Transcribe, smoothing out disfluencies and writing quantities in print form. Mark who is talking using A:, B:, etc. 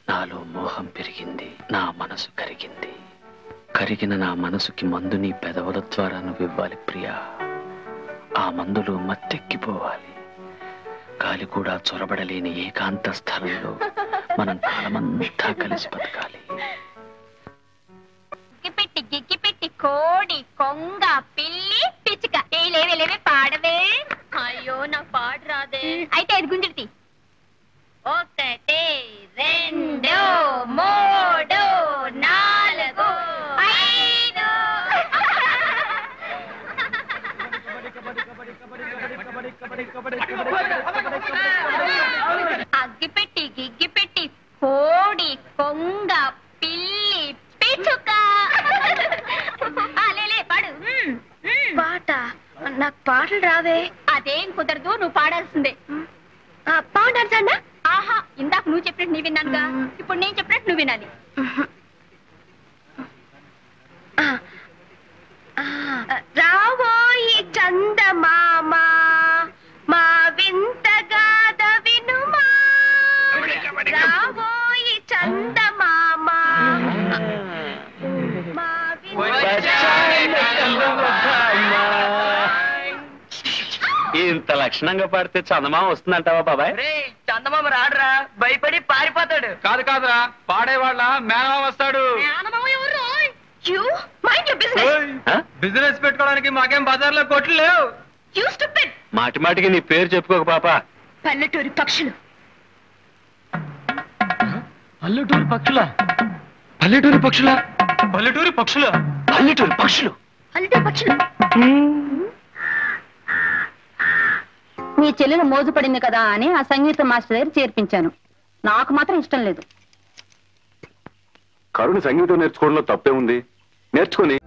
A: నాలో మోహం పెరిగింది, నా మనసు కరిగింది. కరిగిన నా మనసుకి మందు నీ పెదవుల ద్వారా నువ్వు ఇవ్వాలి ప్రియా. ఆ మందులో మత్తెక్కిపోవాలి. గాలి కూడా చొరబడలేని ఏకాంత స్థలంలో మనం కాలమంతా కలిసి బతకాలి.
B: గిప్పిట్టి కోడి కొంగ పిల్లి పిచ్చుక లేవే పాడవే. అయ్యో నాకు పాడు రాదే. అయితే అది గుంజుడితి. 1 2 3 4 5. అగ్గిపెట్టి గిగ్గిపెట్టి కోడి కొంగ పిల్లి పిచ్చుక. పాడు.
C: పాట నాకు పాటలు రావే.
B: అదేం కుదరదు, నువ్వు పాడాల్సిందే.
C: పాడాల్సన్నా?
B: ఆహా, ఇందాక నువ్వు చెప్పినట్టు నీ విన్నానుగా, ఇప్పుడు నేను చెప్పినట్టు నువ్వు వినాలి.
C: రావోయి చందమామ మా వింతగాథ వినుమా. రావోయి చందమామ మా
A: ఇంత లక్షణంగా పాడితే చందమామ వస్తుందంటావా బాబాయ్?
D: చందమామ రాడురా, భయపడి పారిపోతాడు.
E: కాదురా, పాడేవాళ్ళ మేనమామ వస్తాడు. బిజినెస్ పెట్టుకోవడానికి మాకేం బజార్లో కొట్లు లేవు.
A: మాటి మాటికి నీ పేరు చెప్పుకోక పాప.
C: పల్లెటూరి పక్షులు.
E: పల్లెటూరి పక్షులా? పల్లెటూరి పక్షులా? పల్లెటూరి పక్షులా?
A: పల్లెటూరి పక్షులు.
C: పల్లెటూరి పక్షులు.
B: నీ చెల్లెలు మోజుపడింది కదా అని ఆ సంగీత మాస్టర్ దగ్గర చేర్పించాను. నాకు మాత్రం ఇష్టం లేదు.
F: కరుణ సంగీతం నేర్చుకోవడంలో తప్పే ఉంది, నేర్చుకుని